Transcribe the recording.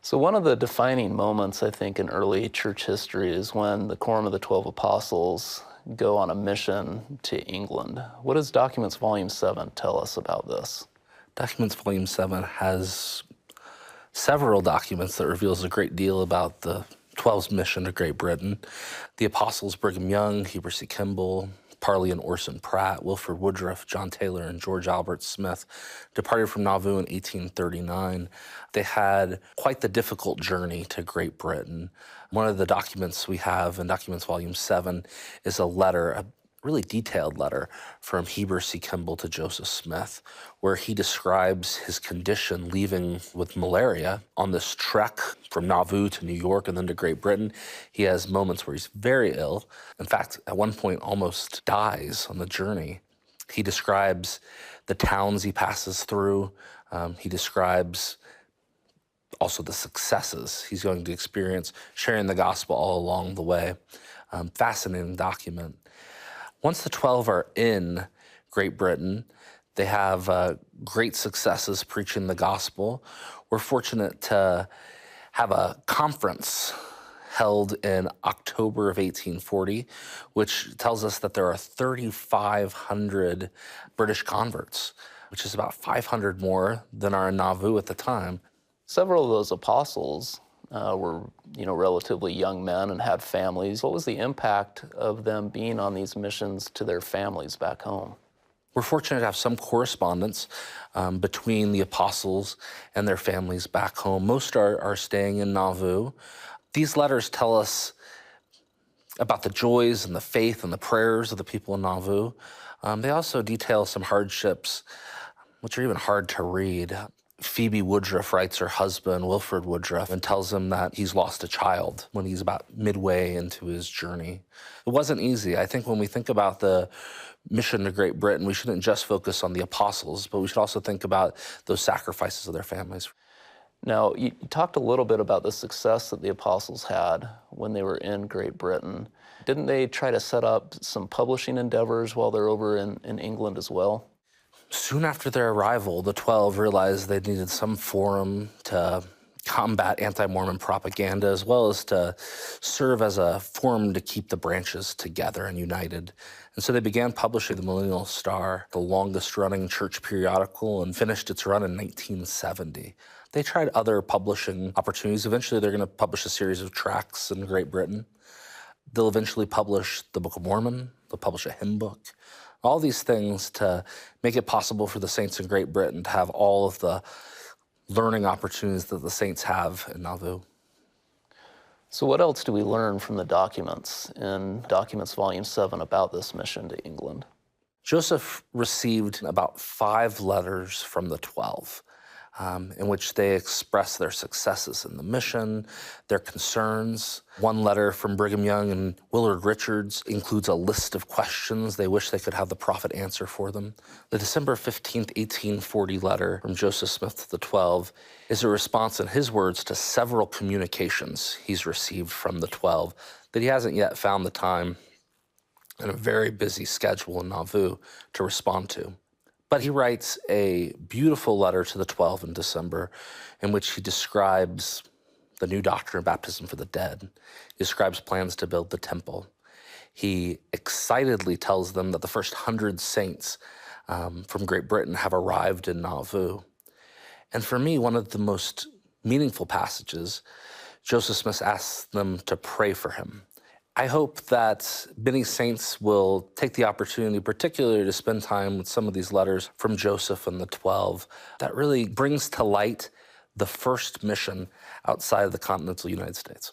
So one of the defining moments, I think, in early church history is when the Quorum of the 12 Apostles go on a mission to England. What does Documents Volume 7 tell us about this? Documents Volume 7 has several documents that reveals a great deal about the 12's mission to Great Britain. The Apostles Brigham Young, Heber C. Kimball, Parley and Orson Pratt, Wilford Woodruff, John Taylor, and George Albert Smith departed from Nauvoo in 1839. They had quite the difficult journey to Great Britain. One of the documents we have in Documents Volume 7 is a letter, a really detailed letter from Heber C. Kimball to Joseph Smith, where he describes his condition leaving with malaria on this trek from Nauvoo to New York and then to Great Britain. He has moments where he's very ill. In fact, at one point almost dies on the journey. He describes the towns he passes through. He describes also the successes he's going to experience, sharing the gospel all along the way. Fascinating document. Once the 12 are in Great Britain, they have great successes preaching the gospel. We're fortunate to have a conference held in October of 1840, which tells us that there are 3,500 British converts, which is about 500 more than are in Nauvoo at the time. Several of those apostles were, relatively young men and had families. What was the impact of them being on these missions to their families back home? We're fortunate to have some correspondence between the apostles and their families back home. Most are staying in Nauvoo. These letters tell us about the joys and the faith and the prayers of the people in Nauvoo. They also detail some hardships, which are even hard to read. Phoebe Woodruff writes her husband, Wilford Woodruff, and tells him that he's lost a child when he's about midway into his journey. It wasn't easy. I think when we think about the mission to Great Britain, we shouldn't just focus on the apostles, but we should also think about those sacrifices of their families. Now, you talked a little bit about the success that the apostles had when they were in Great Britain. Didn't they try to set up some publishing endeavors while they're over in England as well? Soon after their arrival, the 12 realized they needed some forum to combat anti-Mormon propaganda, as well as to serve as a forum to keep the branches together and united. And so they began publishing the Millennial Star, the longest-running church periodical, and finished its run in 1970. They tried other publishing opportunities. Eventually, they're going to publish a series of tracts in Great Britain. They'll eventually publish the Book of Mormon. They'll publish a hymn book. All these things to make it possible for the saints in Great Britain to have all of the learning opportunities that the saints have in Nauvoo. So what else do we learn from the documents in Documents Volume 7 about this mission to England? Joseph received about 5 letters from the 12. In which they express their successes in the mission, their concerns. One letter from Brigham Young and Willard Richards includes a list of questions they wish they could have the prophet answer for them. The December 15th, 1840 letter from Joseph Smith to the 12 is a response in his words to several communications he's received from the 12 that he hasn't yet found the time in a very busy schedule in Nauvoo to respond to. But he writes a beautiful letter to the 12 in December in which he describes the new doctrine of baptism for the dead. He describes plans to build the temple. He excitedly tells them that the first 100 saints from Great Britain have arrived in Nauvoo. And for me, one of the most meaningful passages, Joseph Smith asks them to pray for him. I hope that many saints will take the opportunity, particularly to spend time with some of these letters from Joseph and the 12, that really brings to light the first mission outside of the continental United States.